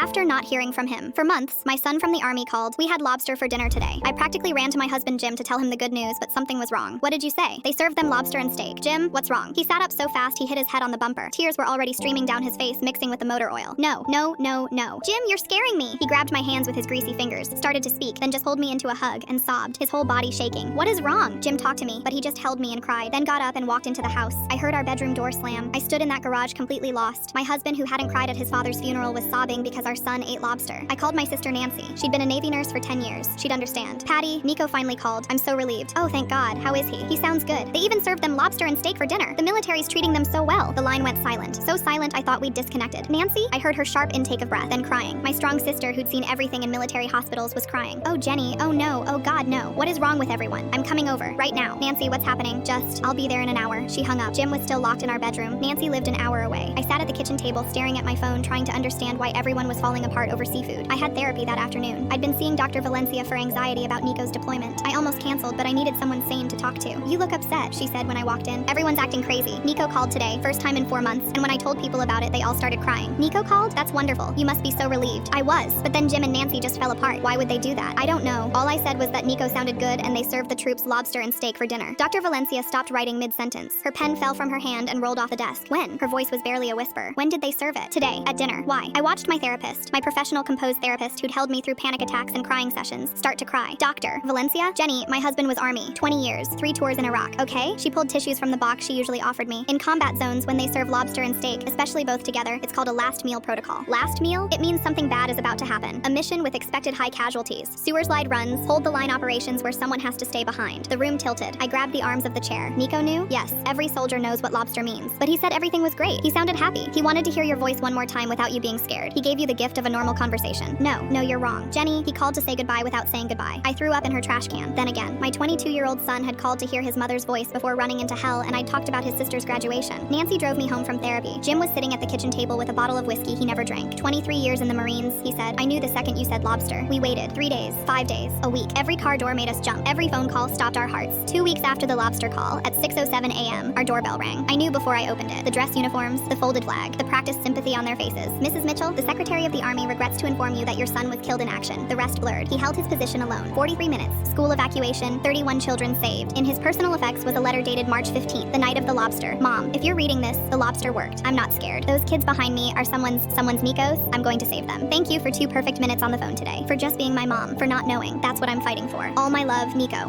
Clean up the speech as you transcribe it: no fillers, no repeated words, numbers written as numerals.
After not hearing from him for months, my son from the army called. We had lobster for dinner today. I practically ran to my husband Jim to tell him the good news, but something was wrong. What did you say? They served them lobster and steak. Jim, what's wrong? He sat up so fast he hit his head on the bumper. Tears were already streaming down his face, mixing with the motor oil. No. Jim, you're scaring me. He grabbed my hands with his greasy fingers, started to speak, then just pulled me into a hug and sobbed, his whole body shaking. What is wrong? Jim talked to me, but he just held me and cried, then got up and walked into the house. I heard our bedroom door slam. I stood in that garage completely lost. My husband, who hadn't cried at his father's funeral, was sobbing because our son ate lobster. I called my sister Nancy. She'd been a Navy nurse for 10 years. She'd understand. Patty, Nico finally called. I'm so relieved. Oh, thank God. How is he? He sounds good. They even served them lobster and steak for dinner. The military's treating them so well. The line went silent. So silent I thought we'd disconnected. Nancy? I heard her sharp intake of breath, then crying. My strong sister, who'd seen everything in military hospitals, was crying. Oh, Jenny. Oh no. Oh God, no. What is wrong with everyone? I'm coming over. Right now. Nancy, what's happening? I'll be there in an hour. She hung up. Jim was still locked in our bedroom. Nancy lived an hour away. I sat at the kitchen table staring at my phone, trying to understand why everyone was falling apart over seafood. I had therapy that afternoon. I'd been seeing Dr. Valencia for anxiety about Nico's deployment. I almost canceled, but I needed someone sane to talk to. You look upset, she said when I walked in. Everyone's acting crazy. Nico called today, first time in 4 months, and when I told people about it, they all started crying. Nico called? That's wonderful. You must be so relieved. I was, but then Jim and Nancy just fell apart. Why would they do that? I don't know. All I said was that Nico sounded good and they served the troops lobster and steak for dinner. Dr. Valencia stopped writing mid-sentence. Her pen fell from her hand and rolled off the desk. When? Her voice was barely a whisper. When did they serve it? Today, at dinner. Why? I watched my therapist, my professional composed therapist who'd held me through panic attacks and crying sessions, start to cry. Dr. Valencia? Jenny, my husband was Army. 20 years, 3 tours in Iraq. Okay? She pulled tissues from the box she usually offered me. In combat zones, when they serve lobster and steak, especially both together, it's called a last meal protocol. Last meal? It means something bad is about to happen. A mission with expected high casualties. Sewer slide runs, hold the line operations where someone has to stay behind. The room tilted. I grabbed the arms of the chair. Nico knew? Yes, every soldier knows what lobster means. But he said everything was great. He sounded happy. He wanted to hear your voice one more time without you being scared. He gave you the gift of a normal conversation. No, you're wrong. Jenny, he called to say goodbye without saying goodbye. I threw up in her trash can. Then again, my 22-year-old son had called to hear his mother's voice before running into hell, and I talked about his sister's graduation. Nancy drove me home from therapy. Jim was sitting at the kitchen table with a bottle of whiskey he never drank. 23 years in the Marines, he said. I knew the second you said lobster. We waited 3 days, 5 days, a week. Every car door made us jump. Every phone call stopped our hearts. 2 weeks after the lobster call, at 6:07 a.m., our doorbell rang. I knew before I opened it. The dress uniforms, the folded flag, the practiced sympathy on their faces. Mrs. Mitchell, the Secretary of the Army regrets to inform you that your son was killed in action. The rest blurred. He held his position alone. 43 minutes. School evacuation. 31 children saved. In his personal effects was a letter dated March 15th, the night of the lobster. Mom, if you're reading this, the lobster worked. I'm not scared. Those kids behind me are someone's Nico's. I'm going to save them. Thank you for 2 perfect minutes on the phone today. For just being my mom. For not knowing. That's what I'm fighting for. All my love, Nico.